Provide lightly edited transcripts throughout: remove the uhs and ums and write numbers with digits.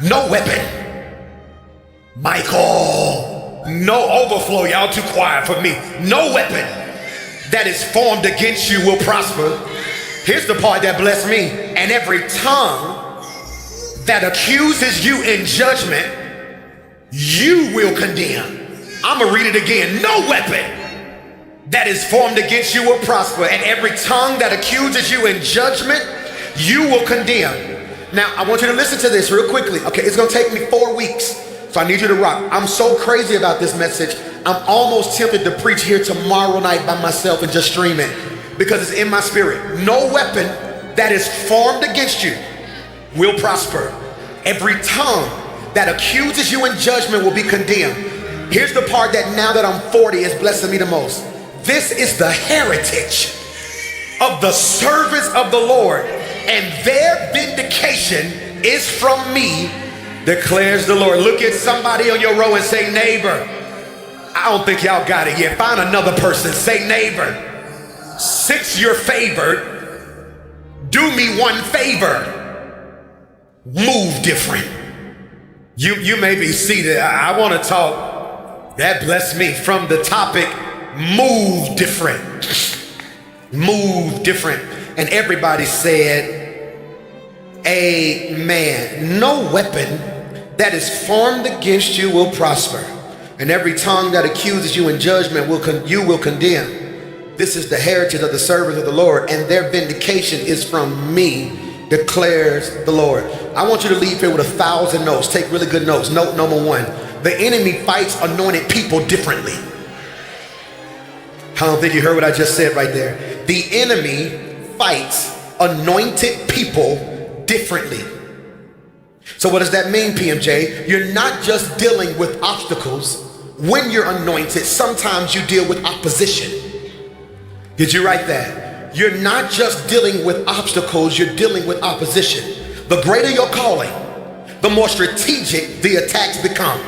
No weapon. Michael, no overflow. Y'all too quiet for me. No weapon that is formed against you will prosper. Here's the part that blessed me. And every tongue that accuses you in judgment, you will condemn. I'm gonna read it again. No weapon that is formed against you will prosper, and every tongue that accuses you in judgment, you will condemn. Now, I want you to listen to this real quickly. Okay, it's gonna take me 4 weeks, so I need you to rock. I'm so crazy about this message, I'm almost tempted to preach here tomorrow night by myself and just stream it, because it's in my spirit. No weapon that is formed against you will prosper. Every tongue that accuses you in judgment will be condemned. Here's the part that now that I'm 40 is blessing me the most. This is the heritage of the servants of the Lord, and their vindication is from me, declares the Lord. Look at somebody on your row and say, neighbor. I don't think y'all got it yet. Find another person, say, neighbor. Since you're favored, do me one favor. Move different. You may be seated. I want to talk. That blessed me from the topic, move different. Move different. And everybody said, amen. No weapon that is formed against you will prosper, and every tongue that accuses you in judgment you will condemn. This is the heritage of the servants of the Lord, and their vindication is from me, declares the Lord. I want you to leave here with 1,000 notes. Take really good notes. Note number 1. The enemy fights anointed people differently. I don't think you heard what I just said right there. The enemy fights anointed people differently. So what does that mean, PMJ? You're not just dealing with obstacles. When you're anointed, sometimes you deal with opposition. Did you write that? You're not just dealing with obstacles, you're dealing with opposition. The greater your calling, the more strategic the attacks become.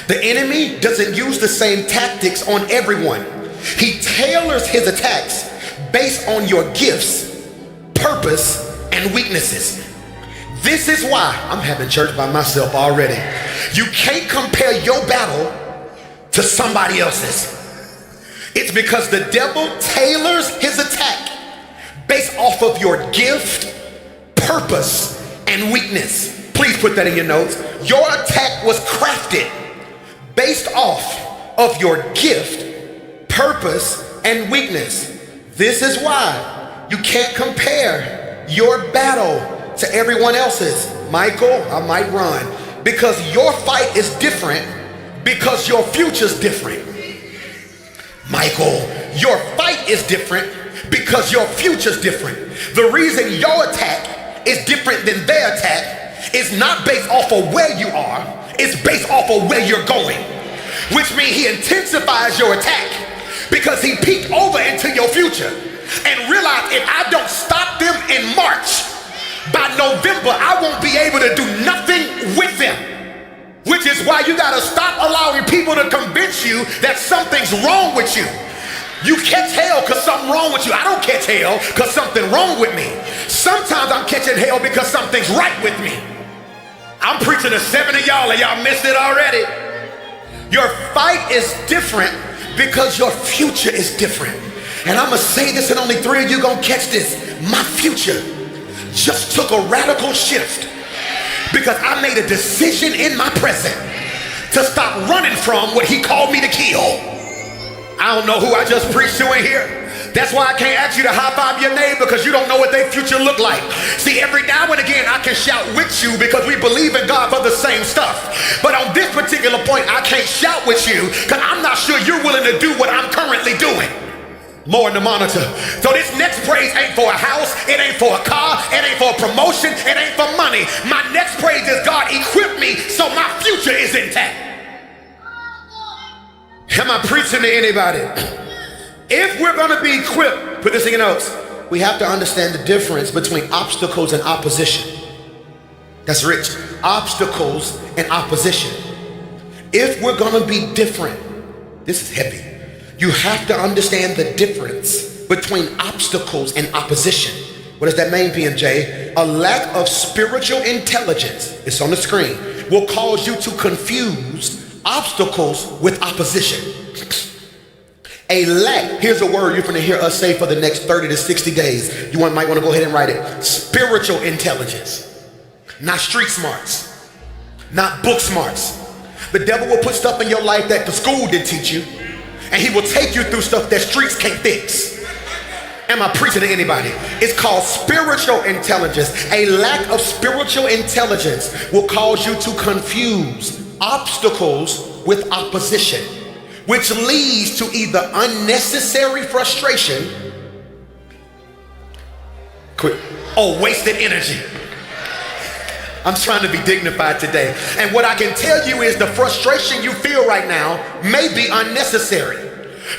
The enemy doesn't use the same tactics on everyone. He tailors his attacks based on your gifts, purpose, and weaknesses. This is why I'm having church by myself already. You can't compare your battle to somebody else's. It's because the devil tailors his attack based off of your gift, purpose, and weakness. Please put that in your notes. Your attack was crafted based off of your gift, purpose, and weakness. This is why you can't compare your battle to everyone else's. Michael, I might run. Because your fight is different, because your future's different. Michael, your fight is different because your future's different. The reason your attack is different than their attack is not based off of where you are, it's based off of where you're going. Which means he intensifies your attack because he peeked over into your future and realized if I don't stop them in March, by November, I won't be able to do nothing with them. Which is why you gotta stop allowing people to convince you that something's wrong with you. You catch hell because something wrong with you. I don't catch hell because something wrong with me. Sometimes I'm catching hell because something's right with me. I'm preaching to 7 of y'all and y'all missed it already. Your fight is different because your future is different. And I'm gonna say this and only 3 of you gonna catch this. My future just took a radical shift because I made a decision in my present to stop running from what he called me to kill. I don't know who I just preached to in here. That's why I can't ask you to high five your neighbor because you don't know what their future look like. See, every now and again I can shout with you because we believe in God for the same stuff. But on this particular point, I can't shout with you because I'm not sure you're willing to do what I'm currently doing. More in the monitor. So this next praise ain't for a house, it ain't for a car, it ain't for a promotion, it ain't for money. My next praise is God equipped me so my future is intact. Am I preaching to anybody? If we're gonna be equipped, put this in your notes, we have to understand the difference between obstacles and opposition. That's rich. Obstacles and opposition. If we're gonna be different, this is heavy. You have to understand the difference between obstacles and opposition. What does that mean, PMJ? A lack of spiritual intelligence, it's on the screen, will cause you to confuse obstacles with opposition. A lack, here's a word you're going to hear us say for the next 30 to 60 days. Might want to go ahead and write it. Spiritual intelligence, not street smarts, not book smarts. The devil will put stuff in your life that the school didn't teach you, and he will take you through stuff that streets can't fix. Am I preaching to anybody? It's called spiritual intelligence. A lack of spiritual intelligence will cause you to confuse obstacles with opposition, which leads to either unnecessary frustration or wasted energy. I'm trying to be dignified today. And what I can tell you is the frustration you feel right now may be unnecessary.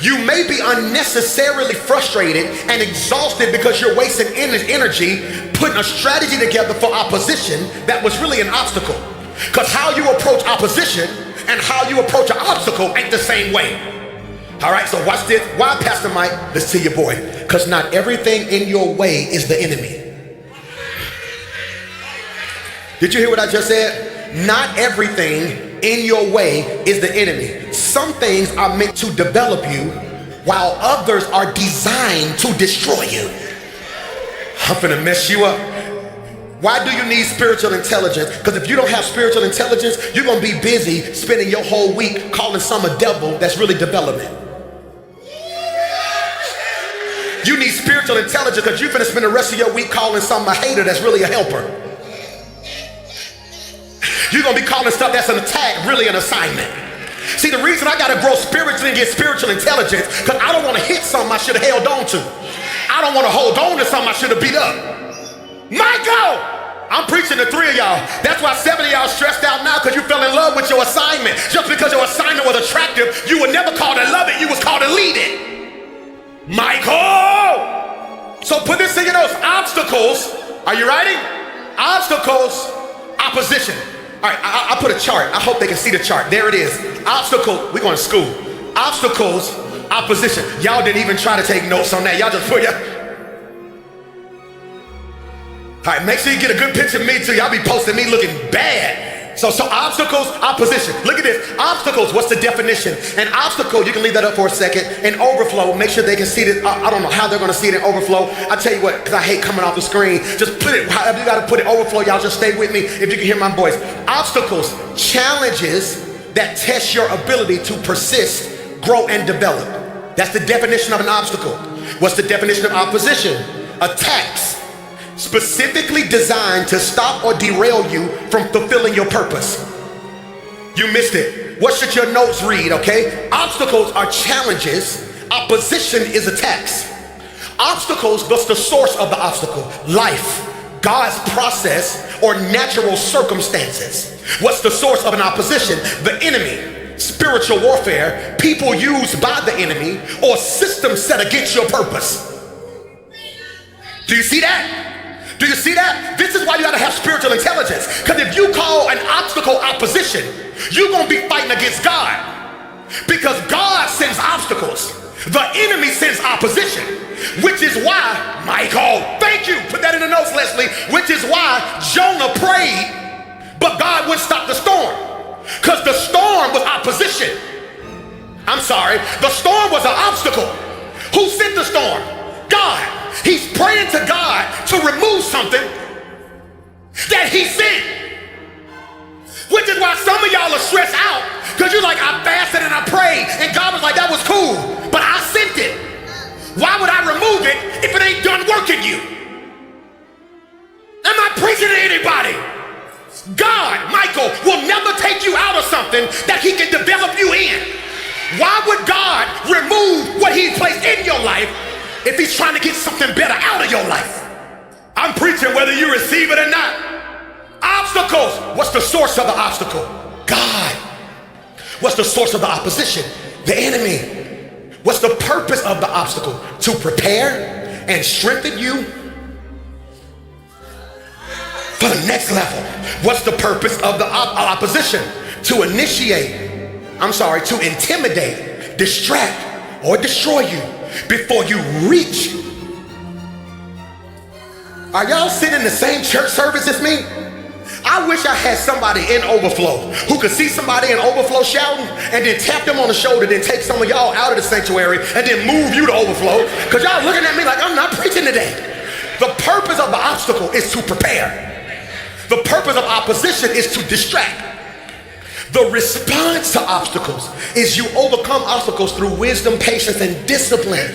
You may be unnecessarily frustrated and exhausted because you're wasting energy putting a strategy together for opposition that was really an obstacle. Because how you approach opposition and how you approach an obstacle ain't the same way. All right, so watch this. Why, Pastor Mike? Listen to your boy. Because not everything in your way is the enemy. Did you hear what I just said? Not everything in your way is the enemy. Some things are meant to develop you, while others are designed to destroy you. I'm finna mess you up. Why do you need spiritual intelligence? Because if you don't have spiritual intelligence, you're gonna be busy spending your whole week calling some a devil that's really development. You need spiritual intelligence because you're finna spend the rest of your week calling some a hater that's really a helper. You're gonna be calling stuff that's an attack really an assignment. See, the reason I gotta grow spiritually and get spiritual intelligence, because I don't wanna hit something I should have held on to. I don't wanna hold on to something I should have beat up. Michael! I'm preaching to 3 of y'all. That's why 7 of y'all stressed out now because you fell in love with your assignment. Just because your assignment was attractive, you were never called to love it, you was called to lead it. Michael! So put this in your notes. Obstacles, are you writing? Obstacles, opposition. All right, I put a chart. I hope they can see the chart. There it is. Obstacle, we're going to school. Obstacles, opposition. Y'all didn't even try to take notes on that. Y'all just put your... All right, make sure you get a good picture of me too. Y'all be posting me looking bad. So obstacles, opposition. Look at this. Obstacles, what's the definition? An obstacle, you can leave that up for a second. An overflow, make sure they can see it. I don't know how they're going to see it in overflow. I tell you what, because I hate coming off the screen. Just put it, however you got to put it, overflow. Y'all just stay with me if you can hear my voice. Obstacles, challenges that test your ability to persist, grow, and develop. That's the definition of an obstacle. What's the definition of opposition? Attacks. Specifically designed to stop or derail you from fulfilling your purpose. You missed it. What should your notes read, okay? Obstacles are challenges. Opposition is attacks. Obstacles, what's the source of the obstacle? Life, God's process, or natural circumstances. What's the source of an opposition? The enemy, spiritual warfare, people used by the enemy, or systems set against your purpose. Do you see that? Do you see that? This is why you gotta have spiritual intelligence. Because if you call an obstacle opposition, you're gonna be fighting against God. Because God sends obstacles. The enemy sends opposition. Which is why, Michael, thank you, put that in the notes, Leslie. Which is why Jonah prayed, but God wouldn't stop the storm. Because the storm was opposition. I'm sorry, the storm was an obstacle. Who sent the storm? God. He's praying to God to remove something that he sent. Which is why some of y'all are stressed out because you're like, I fasted and I prayed and God was like, that was cool, but I sent it. Why would I remove it if it ain't done working you? Am I preaching to anybody? God, Michael, will never take you out of something that he can develop you in. Why would God remove what he placed in your life if he's trying to get something better out of your life? I'm preaching whether you receive it or not. Obstacles. What's the source of the obstacle? God. What's the source of the opposition? The enemy. What's the purpose of the obstacle? To prepare and strengthen you for the next level. What's the purpose of the opposition? To to intimidate, distract, or destroy you before you reach Are y'all sitting in the same church service as me? I wish I had somebody in overflow who could see somebody in overflow shouting and then tap them on the shoulder, then take some of y'all out of the sanctuary and then move you to overflow, because y'all looking at me like I'm not preaching today. The purpose of the obstacle is to prepare. The purpose of opposition is to distract. The response to obstacles is you overcome obstacles through wisdom, patience, and discipline.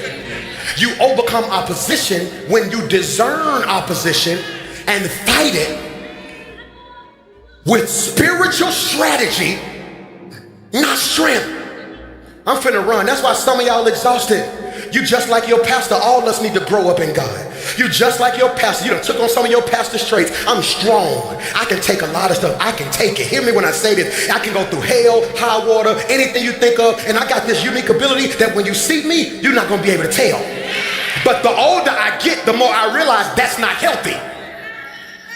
You overcome opposition when you discern opposition and fight it with spiritual strategy, not strength. I'm finna run. That's why some of y'all exhausted. You just like your pastor. All of us need to grow up in God. You just like your pastor. You done took on some of your pastor's traits. I'm strong. I can take a lot of stuff. I can take it. Hear me when I say this. I can go through hell, high water, anything you think of. And I got this unique ability that when you see me, you're not going to be able to tell. But the older I get, the more I realize that's not healthy.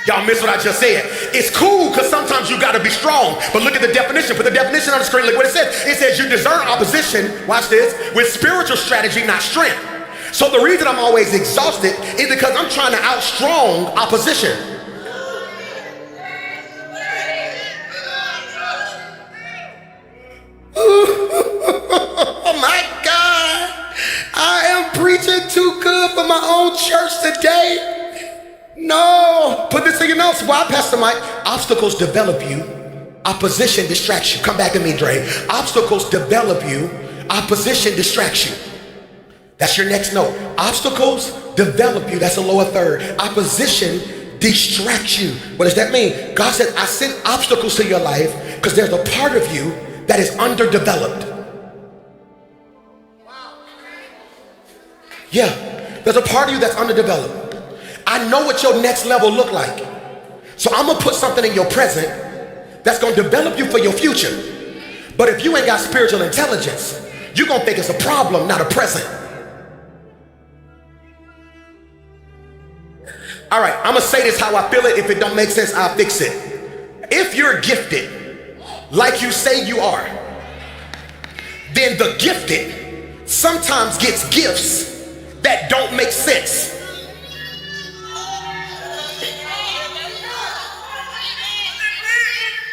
Y'all miss what I just said. It's cool because sometimes you got to be strong. But look at the definition. Put the definition on the screen. Look what it says. It says you discern opposition, watch this, with spiritual strategy, not strength. So the reason I'm always exhausted is because I'm trying to outstrong opposition. Oh my God. I am preaching too good for my own church today. No, put this in your notes. Why, Pastor Mike? Obstacles develop you. Opposition distracts you. Come back to me, Dre. Obstacles develop you. Opposition distracts you. That's your next note. Obstacles develop you. That's a lower third. Opposition distracts you. What does that mean? God said, I sent obstacles to your life because there's a part of you that is underdeveloped. Yeah, there's a part of you that's underdeveloped. I know what your next level look like. So I'm gonna put something in your present that's gonna develop you for your future. But if you ain't got spiritual intelligence, you're gonna think it's a problem, not a present. All right, I'm gonna say this how I feel it. If it don't make sense, I'll fix it. If you're gifted, like you say you are, then the gifted sometimes gets gifts that don't make sense.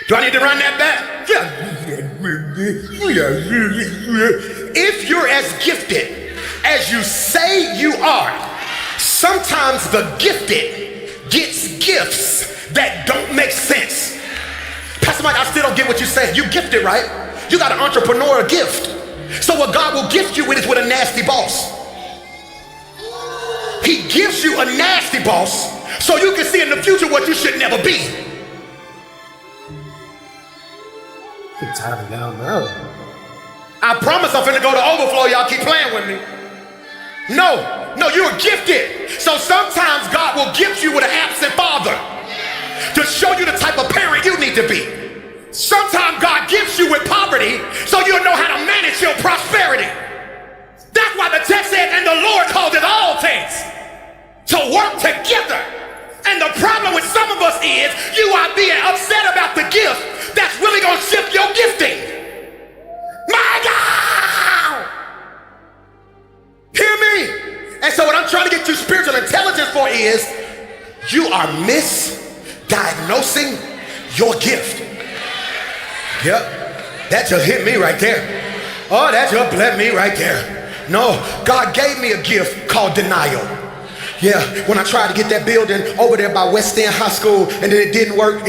Do I need to run that back? Yeah. If you're as gifted as you say you are, sometimes the gifted gets gifts that don't make sense. Pastor Mike, I still don't get what you're saying. You gifted, right? You got an entrepreneurial gift. So what God will gift you with is with a nasty boss. He gives you a nasty boss so you can see in the future what you should never be. I promise I'm finna go to overflow. Y'all keep playing with me. No, you're gifted. So sometimes God will gift you with an absent father to show you the type of parent you need to be. Sometimes God gives you with poverty so you'll know how to manage your prosperity. That's why the text says, and the Lord causes all things to work together. And the problem with some of us is you are being upset about the gift that's really gonna shift your gifting. My God! Hear me? And so what I'm trying to get you spiritual intelligence for is you are misdiagnosing your gift. Yep, that just hit me right there. Oh, that just blessed me right there. No, God gave me a gift called denial. Yeah, when I tried to get that building over there by West End High School and then it didn't work.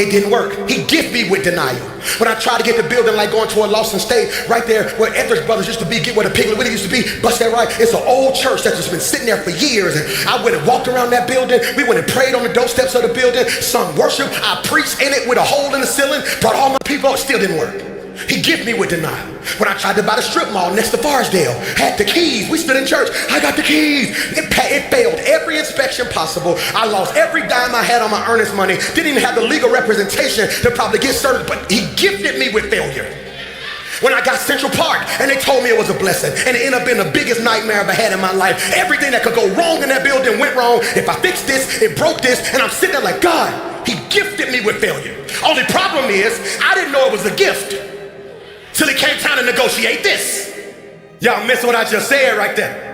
He gifted me with denial. When I tried to get the building like going to a Lawson State, right there where Edwards Brothers used to be, get where the Piggly Wiggly used to be, bust that right, it's an old church that's just been sitting there for years. And I went and walked around that building. We went and prayed on the doorsteps of the building, sung worship. I preached in it with a hole in the ceiling, brought all my people, it still didn't work. He gifted me with denial. When I tried to buy the strip mall next to Farsdale, had the keys. We stood in church. I got the keys. It failed every inspection possible. I lost every dime I had on my earnest money. Didn't even have the legal representation to probably get certain. But he gifted me with failure. When I got Central Park and they told me it was a blessing, and it ended up being the biggest nightmare I've ever had in my life. Everything that could go wrong in that building went wrong. If I fixed this, it broke this, and I'm sitting there like, God, he gifted me with failure. Only problem is I didn't know it was a gift till it came time to negotiate this. Y'all miss what I just said right there.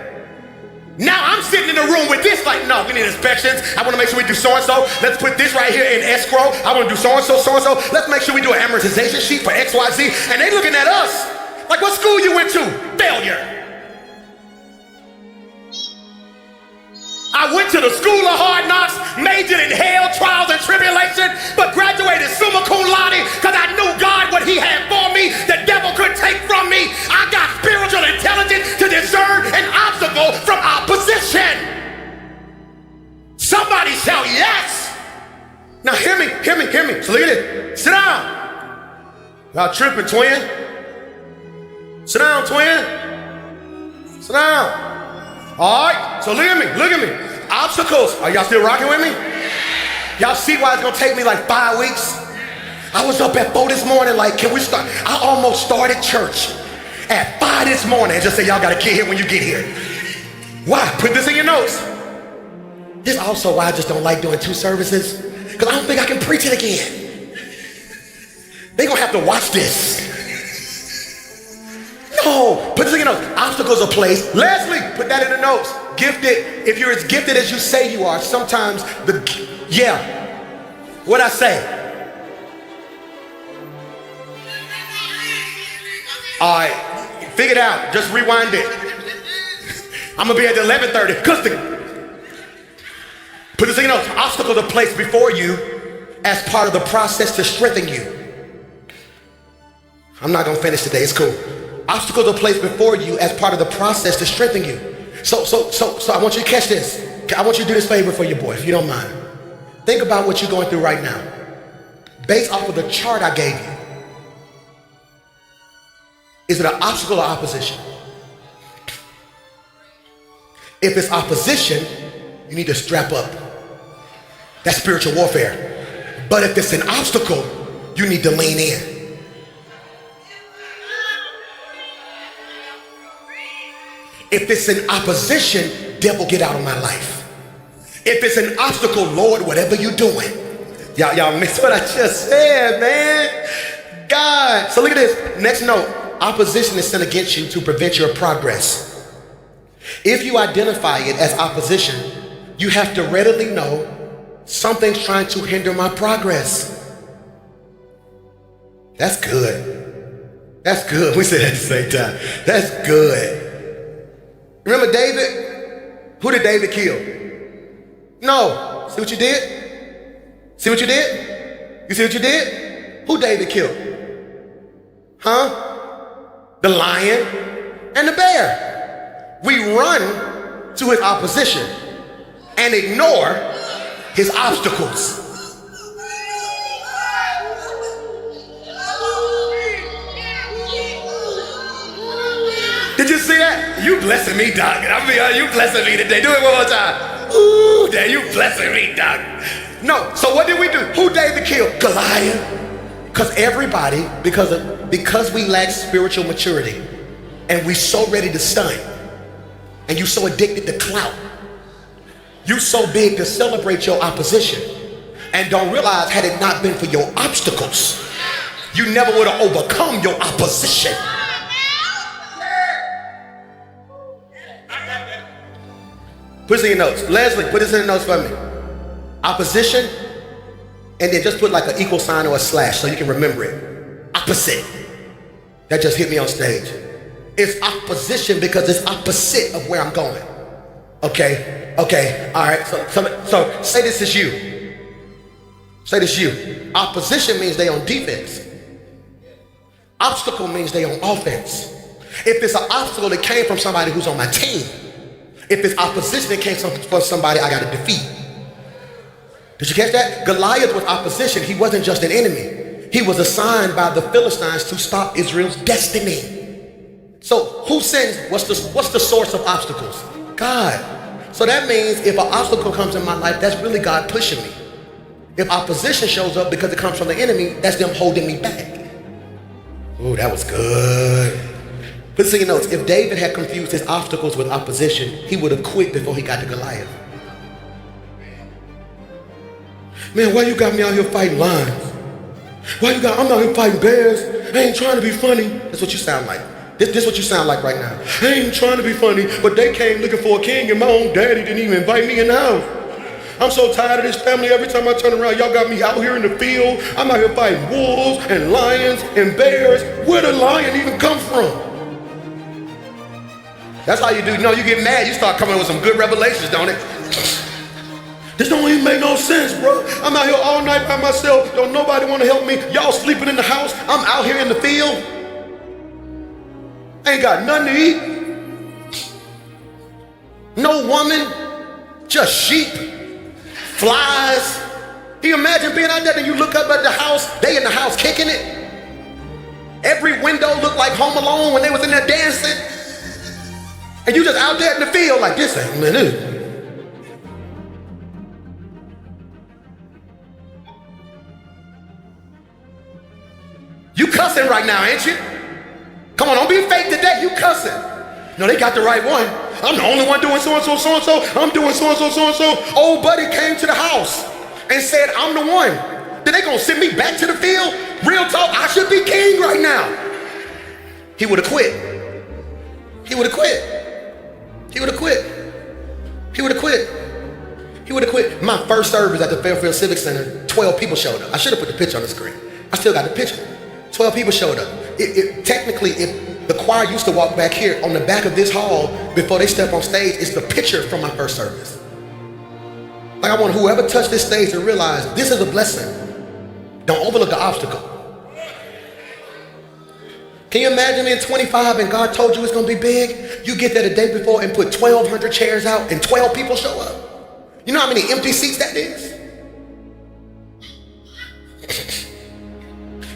Now I'm sitting in the room with this, like, no, we need inspections. I want to make sure we do so-and-so. Let's put this right here in escrow. I want to do so-and-so, so-and-so. Let's make sure we do an amortization sheet for XYZ. And they looking at us like, what school you went to? Failure. I went to the school of hard knocks, majored in hell, trials, and tribulation, but graduated summa cum laude because I knew God, what he had for me, the devil couldn't take from me. I got spiritual intelligence to discern an obstacle from opposition. Somebody shout yes. Now hear me. So look at this. Sit down. Y'all tripping, twin. Sit down, twin. Sit down. All right, so look at me. Obstacles. Are y'all still rocking with me? Y'all see why it's gonna take me like 5 weeks? I was up at 4 this morning, like, can we start? I almost started church at 5 this morning and just say, y'all gotta get here when you get here. Why? Put this in your notes. This is also why I just don't like doing 2 services, because I don't think I can preach it again. They gonna have to watch this. No, put this in your notes. Obstacles are placed. Leslie, put that in the notes. Gifted. If you're as gifted as you say you are, sometimes what'd I say? All right, figure it out. Just rewind it. I'm gonna be at 11:30. Put this in your notes. Obstacles are placed before you as part of the process to strengthen you. I'm not gonna finish today. It's cool. Obstacles are placed before you as part of the process to strengthen you. So I want you to catch this. I want you to do this favor for your boy, if you don't mind. Think about what you're going through right now. Based off of the chart I gave you, is it an obstacle or opposition? If it's opposition, you need to strap up. That's spiritual warfare. But if it's an obstacle, you need to lean in. If it's an opposition, devil, get out of my life. If it's an obstacle, Lord, whatever you're doing. Y'all missed what I just said, man. God. So look at this. Next note. Opposition is sent against you to prevent your progress. If you identify it as opposition, you have to readily know something's trying to hinder my progress. That's good. That's good. We said that at the same time. That's good. Remember David? Who did David kill? No. See what you did? See what you did? You see what you did? Who David killed? The lion and the bear. We run to his opposition and ignore his obstacles. Did you see that? You blessing me, Doc. I mean, you blessing me today. Do it one more time. Ooh, Dad, you blessing me, Doc. No, so what did we do? Who David killed? Goliath. Because everybody, because we lack spiritual maturity, and we so ready to stun, and you so addicted to clout, you so big to celebrate your opposition, and don't realize had it not been for your obstacles, you never would have overcome your opposition. Put this in your notes. Leslie, put this in the notes for me. Opposition, and then just put like an equal sign or a slash so you can remember it. Opposite. That just hit me on stage. It's opposition because it's opposite of where I'm going. Okay, all right. So say this is you. Say this is you. Opposition means they on defense. Obstacle means they on offense. If it's an obstacle that came from somebody who's on my team, if it's opposition that came from somebody I got to defeat. Did you catch that? Goliath was opposition. He wasn't just an enemy. He was assigned by the Philistines to stop Israel's destiny. So who sends, what's the source of obstacles? God. So that means if an obstacle comes in my life, that's really God pushing me. If opposition shows up because it comes from the enemy, that's them holding me back. Oh, that was good. Put this in your notes. If David had confused his obstacles with opposition, he would have quit before he got to Goliath. Man, why you got me out here fighting lions? I'm out here fighting bears. I ain't trying to be funny. That's what you sound like. This is what you sound like right now. I ain't trying to be funny, but they came looking for a king and my own daddy didn't even invite me in the house. I'm so tired of this family. Every time I turn around, y'all got me out here in the field. I'm out here fighting wolves and lions and bears. Where did the lion even come from? That's how you do. You know, you get mad, you start coming up with some good revelations, don't it? This don't even make no sense, bro. I'm out here all night by myself. Don't nobody want to help me. Y'all sleeping in the house. I'm out here in the field. Ain't got nothing to eat. No woman, just sheep, flies. Can you imagine being out there and you look up at the house, they in the house kicking it? Every window looked like Home Alone when they was in there dancing. And you just out there in the field like this ain't, man, this. You cussing right now, ain't you? Come on, don't be fake today, you cussing. No, they got the right one. I'm the only one doing so-and-so, so-and-so. I'm doing so-and-so, so-and-so. Old buddy came to the house and said, I'm the one. Then they gonna send me back to the field? Real talk, I should be king right now. He would have quit. He would have quit. He would have quit. He would have quit. He would have quit. My first service at the Fairfield Civic Center, 12 people showed up. I should have put the picture on the screen. I still got the picture. 12 people showed up. Technically, if the choir used to walk back here on the back of this hall before they step on stage, it's the picture from my first service. Like I want whoever touched this stage to realize this is a blessing. Don't overlook the obstacle. Can you imagine being 25 and God told you it's gonna be big? You get there the day before and put 1,200 chairs out and 12 people show up. You know how many empty seats that is?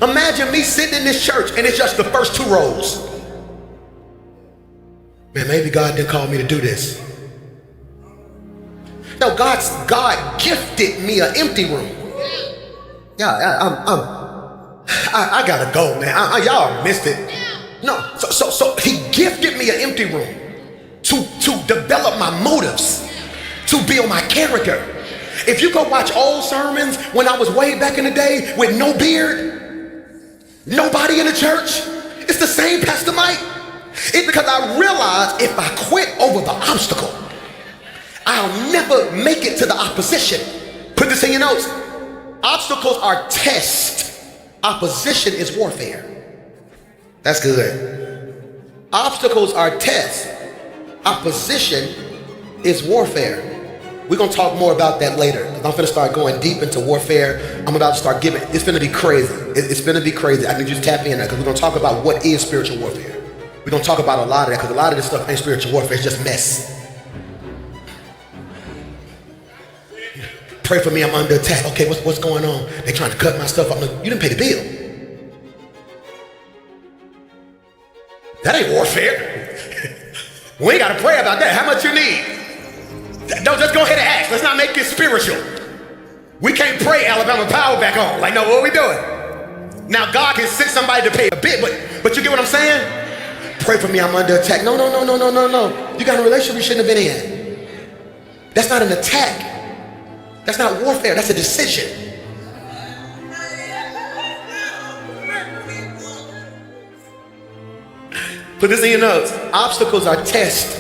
Imagine me sitting in this church and it's just the first 2 rows. Man, maybe God didn't call me to do this. No, God gifted me an empty room. Yeah, I gotta go, man. Y'all missed it. No, so he gifted me an empty room to develop my motives, to build my character. If you go watch old sermons when I was way back in the day with no beard, nobody in the church, it's the same Pastor Mike. It's because I realized if I quit over the obstacle, I'll never make it to the opposition. Put this in your notes. Obstacles are tests. Opposition is warfare. That's good. Obstacles are tests. Opposition is warfare. We're going to talk more about that later. I'm going to start going deep into warfare. I'm about to start giving. It's going to be crazy. It's going to be crazy. I need you to tap in there because we're going to talk about what is spiritual warfare. We're going to talk about a lot of that because a lot of this stuff ain't spiritual warfare. It's just mess. Pray for me. I'm under attack. Okay, what's going on? They trying to cut my stuff up. You didn't pay the bill. That ain't warfare. We ain't got to pray about that. How much you need? Don't just go ahead and ask. Let's not make it spiritual. We can't pray Alabama Power back on. Like, no, what are we doing? Now, God can send somebody to pay a bit, but you get what I'm saying? Pray for me, I'm under attack. No. You got a relationship you shouldn't have been in. That's not an attack. That's not warfare. That's a decision. Put this in your notes. Obstacles are tests.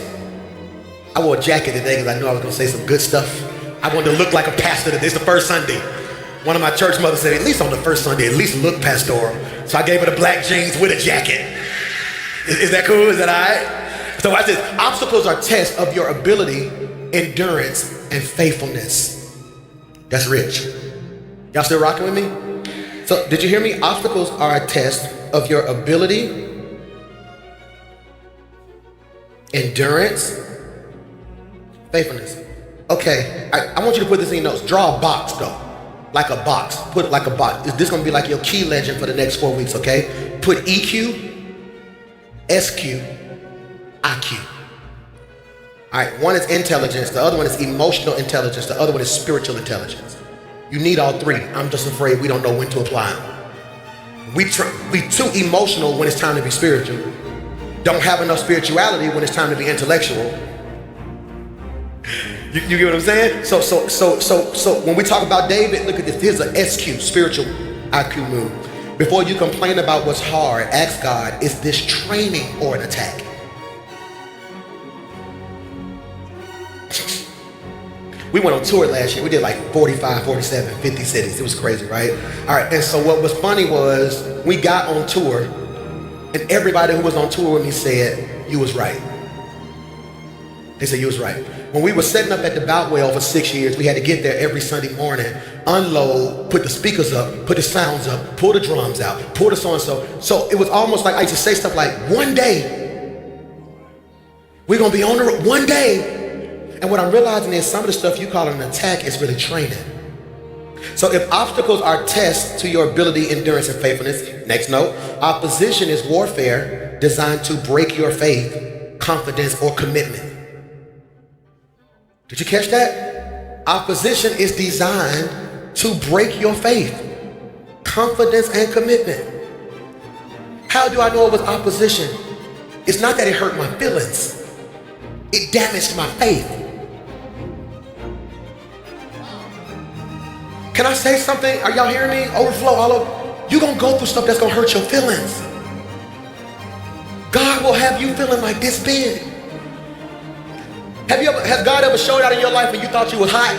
I wore a jacket today because I knew I was going to say some good stuff. I wanted to look like a pastor today. It's the first Sunday. One of my church mothers said, at least on the first Sunday, at least look pastoral. So I gave her the black jeans with a jacket. Is that cool? Is that all right? So I said, obstacles are tests of your ability, endurance, and faithfulness. That's rich. Y'all still rocking with me? So did you hear me? Obstacles are a test of your ability, endurance, faithfulness. Okay, I want you to put this in your notes. Draw a box though. Like a box. Put it like a box. This is going to be like your key legend for the next 4 weeks, okay? Put EQ, SQ, IQ. All right, one is intelligence. The other one is emotional intelligence. The other one is spiritual intelligence. You need all three. I'm just afraid we don't know when to apply them. We too emotional when it's time to be spiritual. Don't have enough spirituality when it's time to be intellectual. You get what I'm saying? So when we talk about David, look at this. Here's an SQ, spiritual IQ move. Before you complain about what's hard, ask God, is this training or an attack? We went on tour last year. We did like 45, 47, 50 cities. It was crazy, right? All right, and so what was funny was we got on tour and everybody who was on tour with me said, you was right. They said, you was right. When we were setting up at the Boutwell for 6 years, we had to get there every Sunday morning, unload, put the speakers up, put the sounds up, pull the drums out, pull the so-and-so. So it was almost like I used to say stuff like, one day, we're gonna be on the road, one day. And what I'm realizing is some of the stuff you call an attack is really training. So if obstacles are tests to your ability, endurance, and faithfulness, next note, opposition is warfare designed to break your faith, confidence, or commitment. Did you catch that? Opposition is designed to break your faith, confidence, and commitment. How do I know it was opposition? It's not that it hurt my feelings. It damaged my faith. Can I say something? Are y'all hearing me? Overflow all over. You're gonna go through stuff that's gonna hurt your feelings. God will have you feeling like this big. Has God ever showed out in your life when you thought you was hot?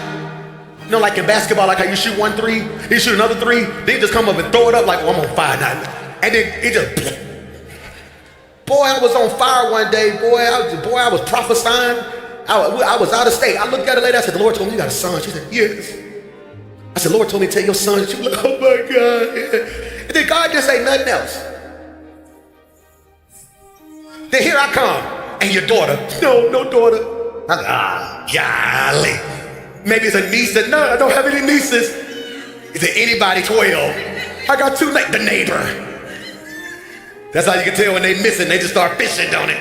You know, like in basketball, like how you shoot 1 3, then you shoot another 3, then you just come up and throw it up like, oh, I'm on fire now. And then it just, boy, I was on fire one day, boy, I was prophesying. I was out of state. I looked at her later, I said, the Lord told me you got a son. She said, yes. I said, Lord told me to tell your son. She was like, oh my God. And then God didn't say nothing else. Then here I come, and your daughter, no daughter. I said, golly. Maybe it's a niece that, no, I don't have any nieces. Is there anybody 12? I got 2, the neighbor. That's how you can tell when they missing, they just start fishing, don't it?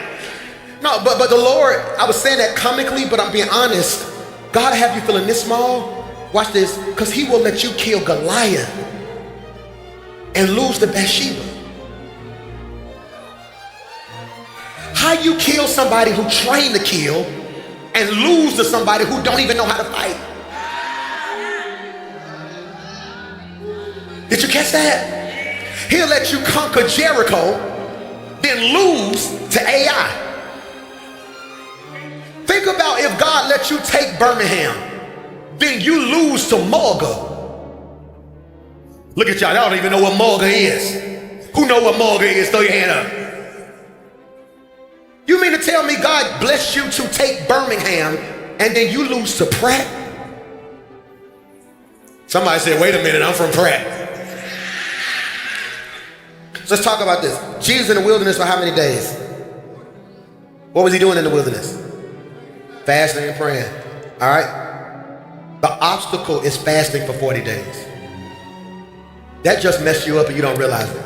No, but the Lord, I was saying that comically, but I'm being honest. God have you feeling this small? Watch this, because he will let you kill Goliath and lose the Bathsheba. How you kill somebody who trained to kill and lose to somebody who don't even know how to fight? Did you catch that? He'll let you conquer Jericho, then lose to AI. Think about if God let you take Birmingham, then you lose to Mulga. Look at y'all, y'all don't even know what Mulga is. Who know what Mulga is? Throw your hand up. You mean to tell me God blessed you to take Birmingham and then you lose to Pratt? Somebody said, wait a minute, I'm from Pratt. So let's talk about this. Jesus in the wilderness for how many days? What was he doing in the wilderness? Fasting and praying. All right. The obstacle is fasting for 40 days. That just messed you up and you don't realize it.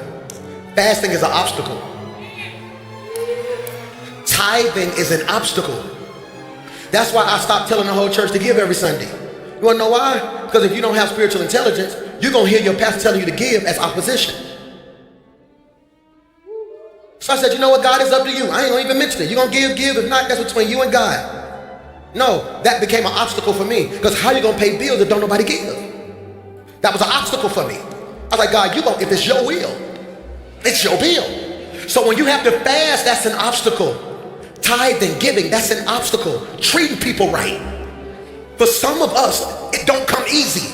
Fasting is an obstacle. Tithing is an obstacle. That's why I stopped telling the whole church to give every Sunday. You wanna know why? Because if you don't have spiritual intelligence, you're gonna hear your pastor telling you to give as opposition. So I said, you know what, God, is up to you. I ain't gonna even mention it. You're gonna give. If not, that's between you and God. No, that became an obstacle for me. Because how you gonna pay bills if don't nobody give? That was an obstacle for me. I was like, God, if it's your will, it's your bill. So when you have to fast, that's an obstacle. Tithing, giving, that's an obstacle. Treating people right. For some of us, it don't come easy.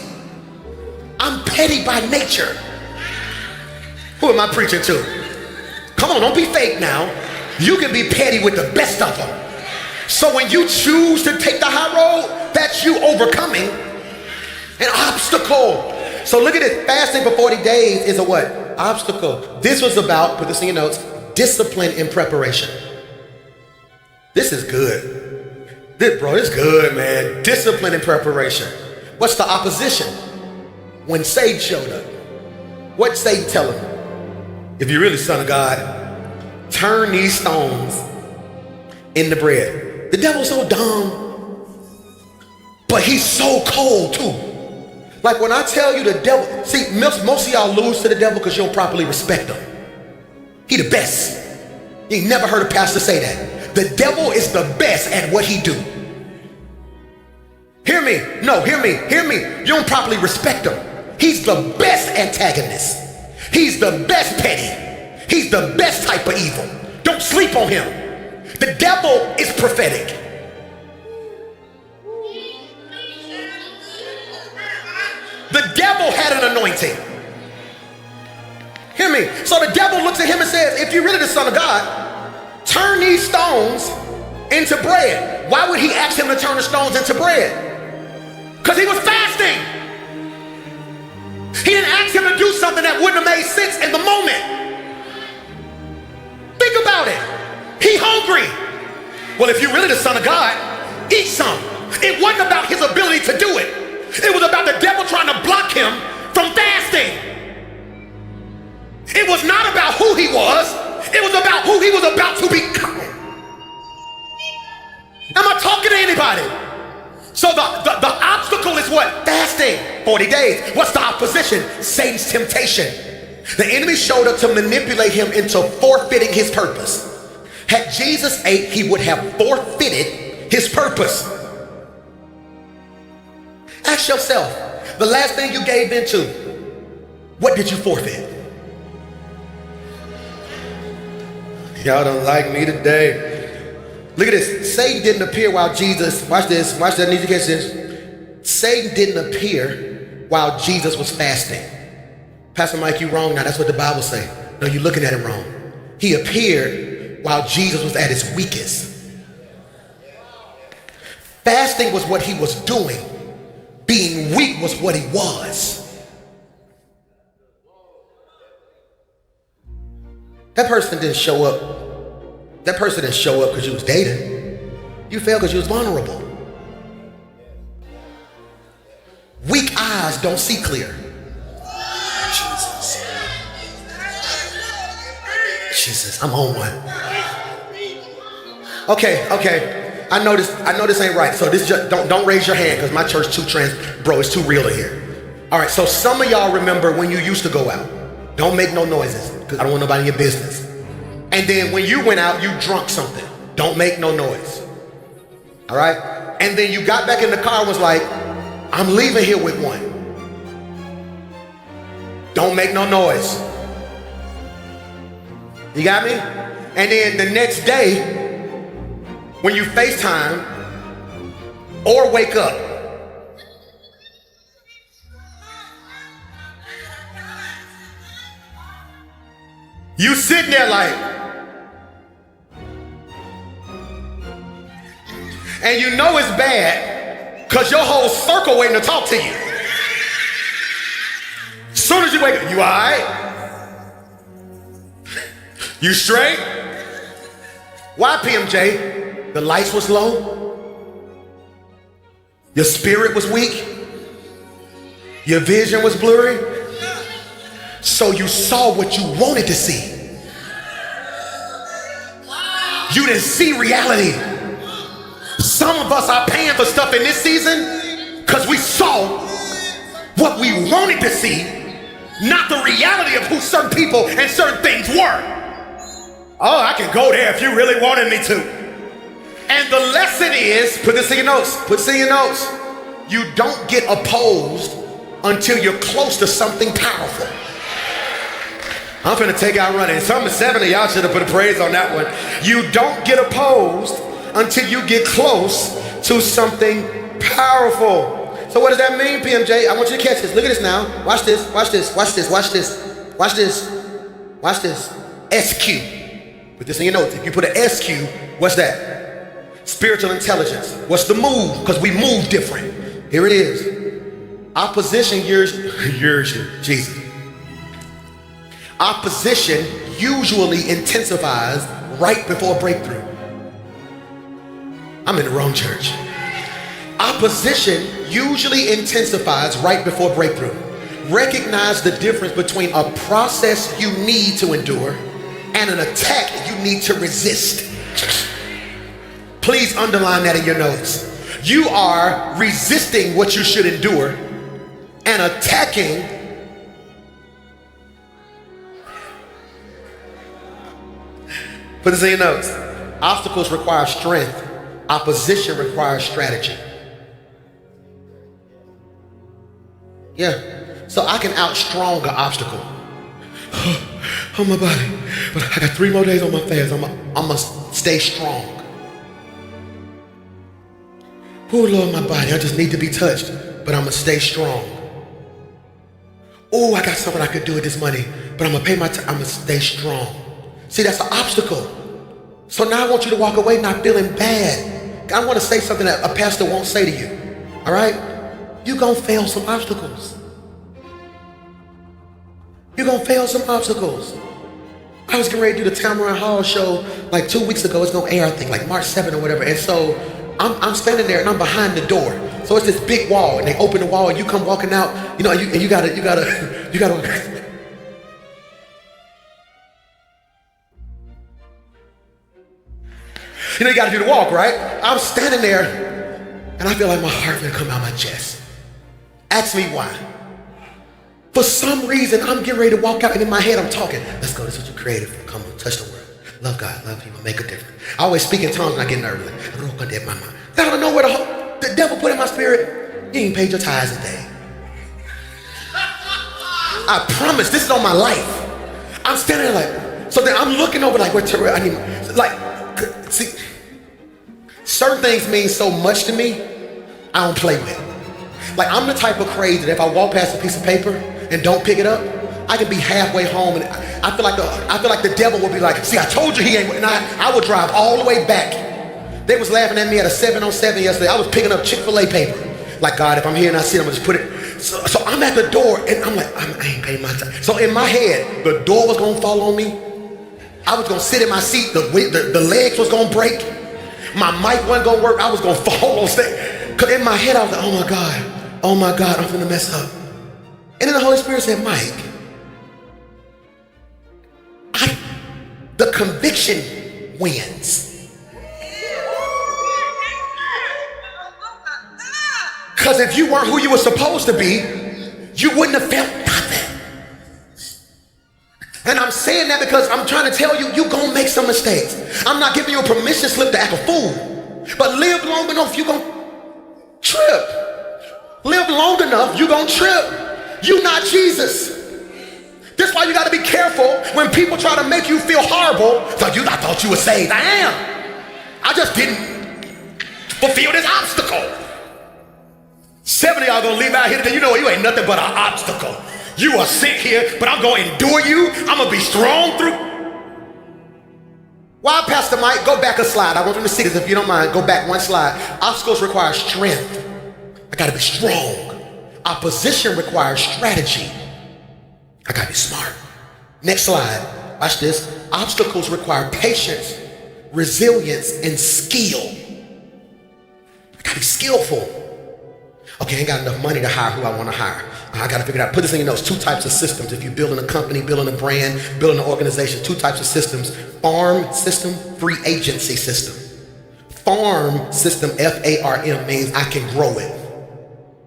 I'm petty by nature. Who am I preaching to? Come on, don't be fake now. You can be petty with the best of them. So when you choose to take the high road, that's you overcoming an obstacle. So look at it, fasting for 40 days is a what? Obstacle. This was about, put this in your notes, discipline in preparation. This is good. This is good, man. Discipline in preparation. What's the opposition? When Satan showed up, what Satan tell him? If you're really son of God, turn these stones into bread. The devil's so dumb, but he's so cold too. Like when I tell you the devil, see, most of y'all lose to the devil because you don't properly respect him. He the best. You ain't never heard a pastor say that. The devil is the best at what he do. Hear me. No, hear me. You don't properly respect him. He's the best antagonist. He's the best petty. He's the best type of evil. Don't sleep on him. The devil is prophetic. The devil had an anointing. Hear me? So the devil looks at him and says, if you're really the Son of God, turn these stones into bread. Why would he ask him to turn the stones into bread? Because he was fasting. He didn't ask him to do something that wouldn't have made sense in the moment. Think about it. He hungry. Well, if you're really the Son of God, eat some. It wasn't about his ability to do it. It was about the devil trying to block him from fasting. It was not about who he was. It was about who he was about to become. Am I talking to anybody? So the obstacle is what? Fasting. 40 days. What's the opposition? Satan's temptation. The enemy showed up to manipulate him into forfeiting his purpose. Had Jesus ate, he would have forfeited his purpose. Ask yourself, the last thing you gave into, what did you forfeit? Y'all don't like me today. Look at this. Satan didn't appear while Jesus, watch this, watch that, I need you to catch this. Satan didn't appear while Jesus was fasting. Pastor Mike, you wrong now, that's what the Bible say. No, you're looking at it wrong. He appeared while Jesus was at his weakest. Fasting was what he was doing. Being weak was what he was. That person didn't show up. That person didn't show up because you was dating. You failed because you was vulnerable. Weak eyes don't see clear. Jesus, I'm on one. Okay. I know this ain't right. So this just don't raise your hand because my church it's too real in here. All right, so some of y'all remember when you used to go out. Don't make no noises because I don't want nobody in your business. And then when you went out, you drunk something. Don't make no noise. All right? And then you got back in the car and was like, I'm leaving here with one. Don't make no noise. You got me? And then the next day, when you FaceTime or wake up, you sitting there like, and you know it's bad because your whole circle waiting to talk to you. As soon as you wake up, you all right? You straight? Why, PMJ? The lights was low. Your spirit was weak. Your vision was blurry. So you saw what you wanted to see. You didn't see reality. Some of us are paying for stuff in this season because we saw what we wanted to see, not the reality of who certain people and certain things were. Oh, I can go there if you really wanted me to. And the lesson is, put this in your notes, you don't get opposed until you're close to something powerful. I'm finna take out running. Some of 7 of y'all should have put a praise on that one. You don't get opposed until you get close to something powerful. So what does that mean, PMJ? I want you to catch this. Look at this now. Watch this, watch this, watch this, watch this, watch this, watch this. SQ. Put this in your notes. If you put an SQ, what's that? Spiritual intelligence. What's the move? Because we move different. Here it is. Opposition Jesus. Opposition usually intensifies right before breakthrough. I'm in the wrong church. Opposition usually intensifies right before breakthrough. Recognize the difference between a process you need to endure and an attack you need to resist. Please underline that in your notes. You are resisting what you should endure and attacking put this in your notes. Obstacles require strength. Opposition requires strategy. Yeah. So I can outstrong an obstacle. on my body. But I got 3 more days on my fast. I must stay strong. Oh, Lord, my body, I just need to be touched, but I'm gonna stay strong. Oh, I got something I could do with this money, but I'm gonna pay my time. I'm gonna stay strong. See, that's an obstacle. So now I want you to walk away not feeling bad. I want to say something that a pastor won't say to you. All right? You're gonna fail some obstacles. You're gonna fail some obstacles. I was getting ready to do the Tamron Hall show like 2 weeks ago. It's gonna air, I think, like March 7th or whatever. And so I'm standing there and I'm behind the door. So it's this big wall, and they open the wall, and you come walking out, you know, and you gotta. You know, you gotta do the walk, right? I'm standing there, and I feel like my heart's gonna come out my chest. Ask me why. For some reason, I'm getting ready to walk out, and in my head, I'm talking. Let's go, this is what you created for. Come on, touch the world. Love God, love people, make a difference. I always speak in tongues when I get nervous. I don't know where the devil put in my spirit. You ain't paid your tithes today. I promise, this is on my life. I'm standing there like, so then I'm looking over like, I need, like, see, certain things mean so much to me, I don't play with it. Like, I'm the type of crazy that if I walk past a piece of paper and don't pick it up, I can be halfway home, and I feel like the devil will be like, see, I told you he ain't, and I would drive all the way back. They was laughing at me at a 7-on-7 yesterday. I was picking up Chick-fil-A paper. Like, God, if I'm here and I see it, I'm gonna just put it. So I'm at the door, and I'm like, I ain't paying my time. So in my head, the door was gonna fall on me. I was gonna sit in my seat. The legs was gonna break. My mic wasn't gonna work. I was gonna fall on stage. Cause in my head, I was like, oh my God, I'm gonna mess up. And then the Holy Spirit said, Mike, the conviction wins. Because if you weren't who you were supposed to be, you wouldn't have felt nothing. And I'm saying that because I'm trying to tell you, you're going to make some mistakes. I'm not giving you a permission slip to act a fool. But live long enough, you're going to trip. Live long enough, you're going to trip. You're not Jesus. That's why you got to be careful when people try to make you feel horrible. So I thought you were saved. I am. I just didn't fulfill this obstacle. 70 of y'all gonna leave out here today. You know what? You ain't nothing but an obstacle. You are sick here, but I'm gonna endure you. I'm gonna be strong through. Why, Pastor Mike? Go back a slide. I want them to see this. If you don't mind, go back one slide. Obstacles require strength. I gotta be strong. Opposition requires strategy. I gotta be smart. Next slide. Watch this. Obstacles require patience, resilience, and skill. I gotta be skillful. Okay, I ain't got enough money to hire who I want to hire. I got to figure it out. Put this in your notes. 2 types of systems. If you're building a company, building a brand, building an organization, 2 types of systems. Farm system, free agency system. Farm system, F-A-R-M, means I can grow it.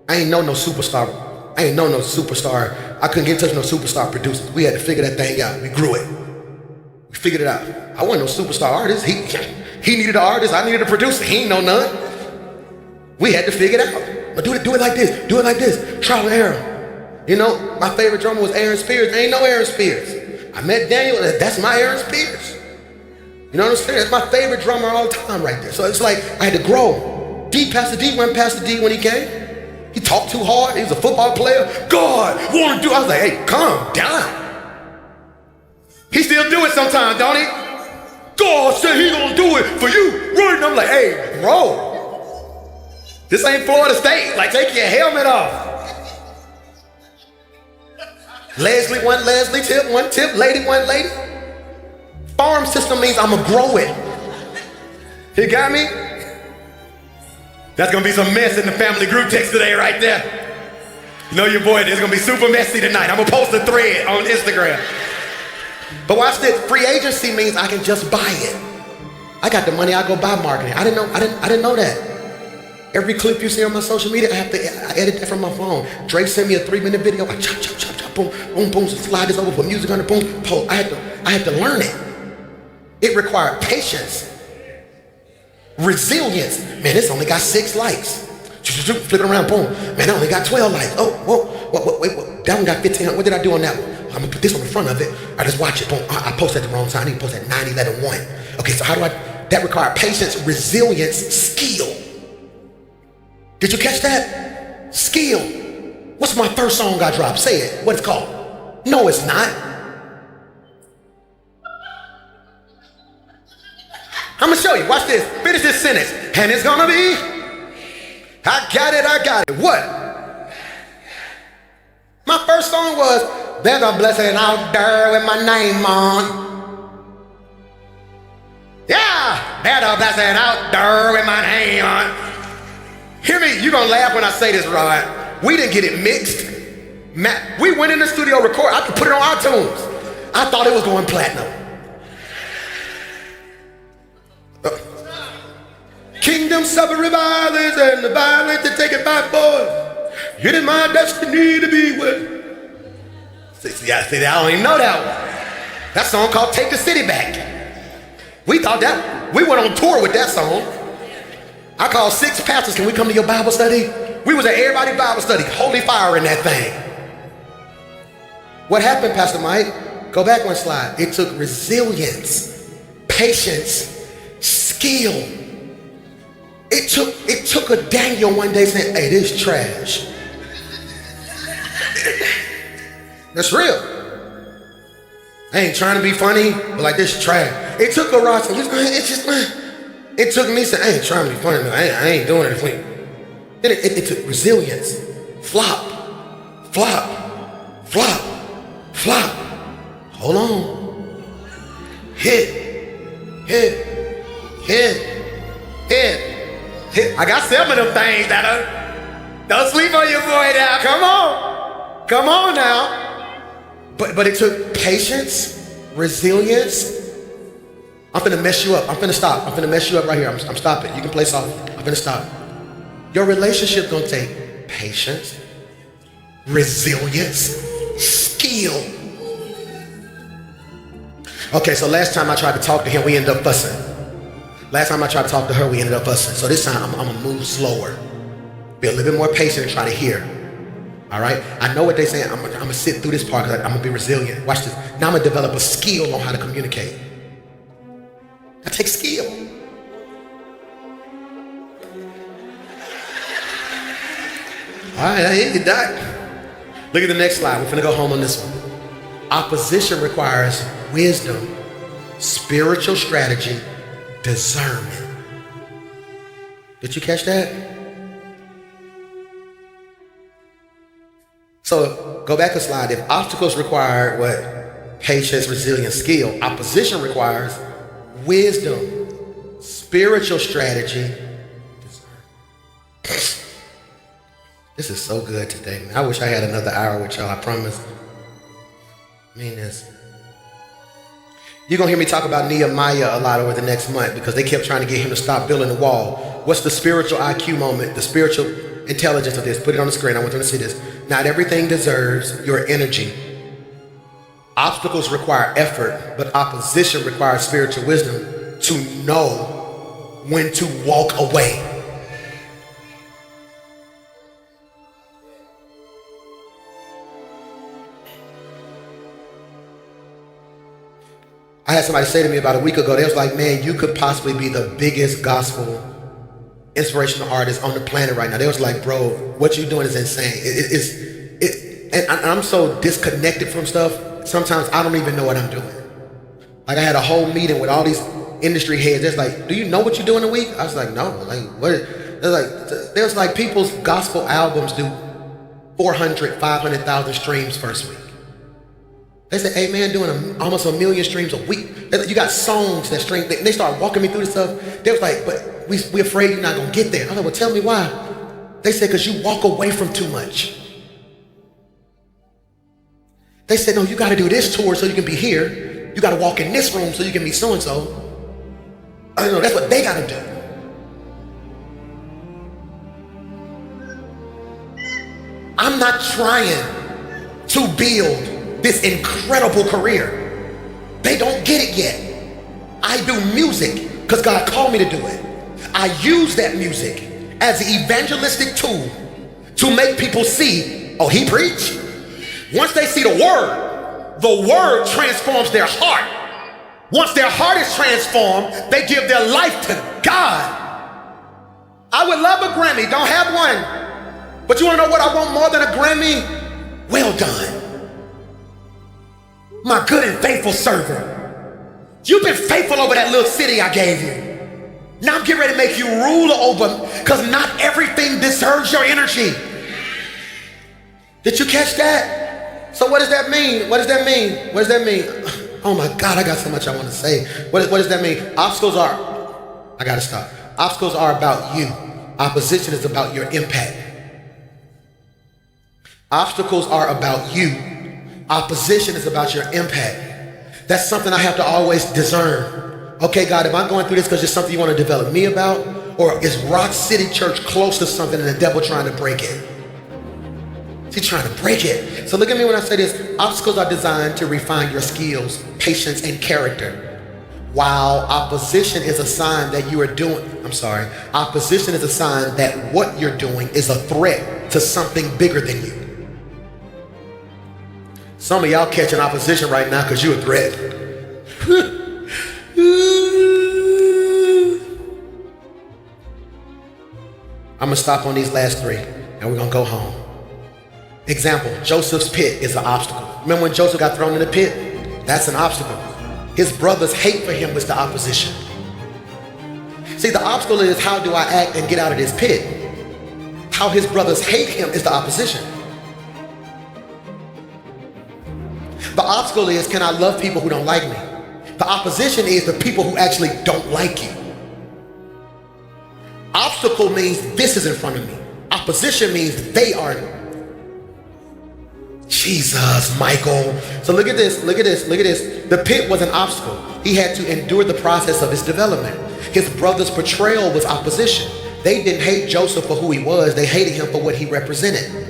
I ain't know no superstar. I couldn't get in touch with no superstar producers. We had to figure that thing out. We grew it. We figured it out. I wasn't no superstar artist. He needed an artist. I needed a producer. He ain't know none. We had to figure it out. But do it like this. Do it like this. Trial and error. You know, my favorite drummer was Aaron Spears. There ain't no Aaron Spears. I met Daniel. That's my Aaron Spears. You know what I'm saying? That's my favorite drummer all the time right there. So it's like I had to grow. Pastor D wasn't Pastor D when he came. He talked too hard. He was a football player. God, want to do. I was like, hey, calm down. He still do it sometimes, don't he? God said he gonna do it for you. Right? And I'm like, hey, bro. This ain't Florida State. Like, take your helmet off. Leslie, one Leslie tip, one tip, lady, one lady. Farm system means I'm gonna grow it. You got me? That's gonna be some mess in the family group text today right there. You know your boy, it's gonna be super messy tonight. I'm gonna post a thread on Instagram. But watch this, free agency means I can just buy it. I got the money, I go buy marketing. I didn't know that. Every clip you see on my social media, I edit that from my phone. Drake sent me a 3-minute video. I chop, boom, boom, boom, slide this over, put music on it, boom, post. I had to learn it. It required patience, resilience. Man, this only got 6 likes. Flip it around, boom. Man, I only got 12 likes. Oh, whoa, wait. that one got 1,500. What did I do on that one? I'm gonna put this on the front of it. I just watch it. Boom. I posted at the wrong time. I need to post at 9:11:1. Okay, so how do I? That required patience, resilience, skill. Did you catch that? Skill. What's my first song I dropped? Say it. What it's called? No, it's not. I'm gonna show you. Watch this. Finish this sentence. And it's gonna be. I got it. What? My first song was, there's a blessing out there with my name on. Yeah, there's a blessing out there with my name on. Hear me, you're gonna laugh when I say this, Rod. We didn't get it mixed. We went in the studio, record. I could put it on iTunes. I thought it was going platinum. Kingdom suffer revilers and the violent to take it by force. It is my destiny to be with. See, I don't even know that one. That song called Take the City Back. We thought that, we went on tour with that song. I called 6 pastors, can we come to your Bible study? We was at everybody's Bible study, holy fire in that thing. What happened, Pastor Mike? Go back one slide. It took resilience, patience, skill. It took a Daniel one day saying, hey, this is trash. That's real. I ain't trying to be funny, but like this is trash. It took a rock. It took me saying, I ain't trying to be funny. I ain't doing it. Then it took resilience. Flop. Hold on. Hit. I got 7 of them things that don't sleep on your boy now. Come on now. But it took patience, resilience. I'm finna mess you up. I'm finna stop. I'm finna mess you up right here. I'm stopping. You can play soft. I'm finna stop. Your relationship gonna take patience, resilience, skill. Okay, so last time I tried to talk to him, we ended up fussing. Last time I tried to talk to her, we ended up fussing. So this time I'm gonna move slower. Be a little bit more patient and try to hear. All right? I know what they're saying. I'm gonna sit through this part because I'm gonna be resilient. Watch this. Now I'm gonna develop a skill on how to communicate. That takes skill. All right, I hear you, Doc. Look at the next slide. We're gonna go home on this one. Opposition requires wisdom, spiritual strategy, discernment. Did you catch that? So go back a slide. If obstacles require what? Patience, resilience, skill. Opposition requires wisdom, spiritual strategy, discernment. This is so good today, man. I wish I had another hour with y'all, I promise. I mean this. You're going to hear me talk about Nehemiah a lot over the next month because they kept trying to get him to stop building the wall. What's the spiritual IQ moment, the spiritual intelligence of this? Put it on the screen. I want them to see this. Not everything deserves your energy. Obstacles require effort, but opposition requires spiritual wisdom to know when to walk away. I had somebody say to me about a week ago, they was like, man, you could possibly be the biggest gospel inspirational artist on the planet right now. They was like, bro, what you doing is insane. And I'm so disconnected from stuff. Sometimes I don't even know what I'm doing. Like I had a whole meeting with all these industry heads. They're like, do you know what you do in a week? I was like, no. Like, what? There's like people's gospel albums do 400, 500,000 streams first week. They said, hey man, doing almost 1 million streams a week. You got songs that stream. They start walking me through the stuff. They was like, but we afraid you're not gonna get there. I was like, well, tell me why. They said, because you walk away from too much. They said, no, you gotta do this tour so you can be here. You gotta walk in this room so you can be so-and-so. I know, that's what they gotta do. I'm not trying to build this incredible career. They don't get it yet. I do music because God called me to do it. I use that music as an evangelistic tool to make people see, oh, he preached? Once they see the word transforms their heart. Once their heart is transformed, they give their life to God. I would love a Grammy, don't have one. But you wanna know what I want more than a Grammy? Well done, my good and faithful servant. You've been faithful over that little city I gave you. Now I'm getting ready to make you ruler over, because not everything deserves your energy. Did you catch that? So what does that mean? What does that mean? What does that mean? Oh my God, I got so much I want to say. What does that mean? Obstacles are, I gotta stop. Obstacles are about you. Opposition is about your impact. Obstacles are about you. Opposition is about your impact. That's something I have to always discern. Okay, God, if I'm going through this because it's something you want to develop me about, or is Rock City Church close to something and the devil trying to break it? He's trying to break it. So look at me when I say this. Obstacles are designed to refine your skills, patience, and character. While opposition is a sign that you are doing, opposition is a sign that what you're doing is a threat to something bigger than you. Some of y'all catching opposition right now because you're a threat. I'm gonna stop on these last three and we're gonna go home. Example, Joseph's pit is an obstacle. Remember when Joseph got thrown in the pit? That's an obstacle. His brother's hate for him was the opposition. See, the obstacle is, how do I act and get out of this pit? How his brothers hate him is the opposition. The obstacle is, can I love people who don't like me? The opposition is the people who actually don't like you. Obstacle means this is in front of me. Opposition means they are. Jesus, Michael. So look at this, look at this, look at this. The pit was an obstacle. He had to endure the process of his development. His brother's portrayal was opposition. They didn't hate Joseph for who he was, they hated him for what he represented.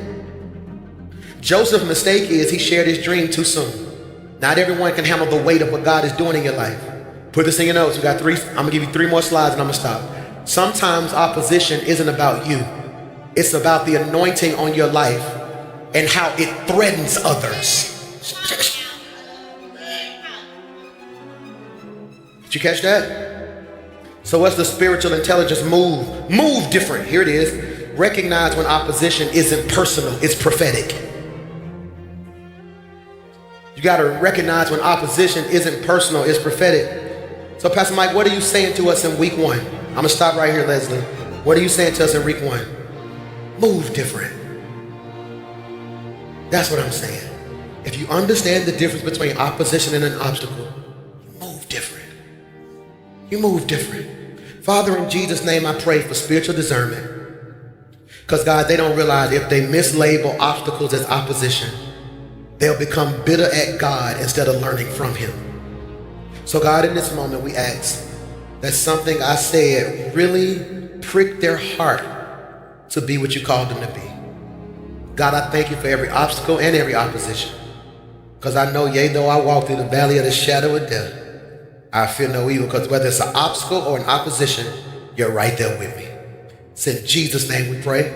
Joseph's mistake is he shared his dream too soon. Not everyone can handle the weight of what God is doing in your life. Put this in your notes. We got three. I'm gonna give you 3 more slides and I'm gonna stop. Sometimes opposition isn't about you. It's about the anointing on your life and how it threatens others. Did you catch that? So what's the spiritual intelligence move? Move different. Here it is. Recognize when opposition isn't personal, it's prophetic. You got to recognize when opposition isn't personal, it's prophetic. So Pastor Mike, what are you saying to us in week 1? I'm gonna stop right here, Leslie. What are you saying to us in week 1? Move different. That's what I'm saying. If you understand the difference between opposition and an obstacle, you move different. You move different. Father, in Jesus' name, I pray for spiritual discernment. Because God, they don't realize if they mislabel obstacles as opposition, they'll become bitter at God instead of learning from Him. So God, in this moment, we ask that something I said really prick their heart to be what you called them to be. God, I thank you for every obstacle and every opposition. Because I know, yea, though I walk through the valley of the shadow of death, I fear no evil, because whether it's an obstacle or an opposition, you're right there with me. It's in Jesus' name we pray.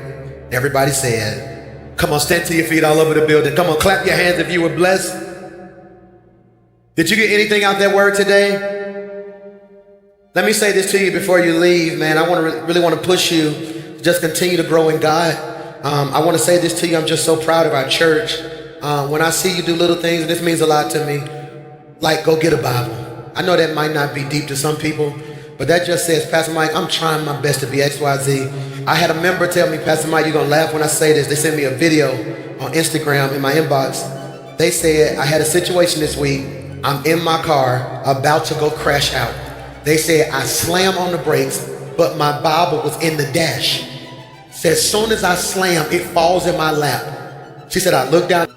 Everybody said, come on, stand to your feet all over the building. Come on, clap your hands if you were blessed. Did you get anything out that word today? Let me say this to you before you leave, man. I really want to push you to just continue to grow in God. I want to say this to you. I'm just so proud of our church. When I see you do little things, and this means a lot to me, like go get a Bible. I know that might not be deep to some people, but that just says, Pastor Mike, I'm trying my best to be XYZ. I had a member tell me, Pastor Mike, you're going to laugh when I say this. They sent me a video on Instagram in my inbox. They said, I had a situation this week. I'm in my car about to go crash out. They said, I slammed on the brakes, but my Bible was in the dash. Said, as soon as I slam, it falls in my lap. She said, I looked down.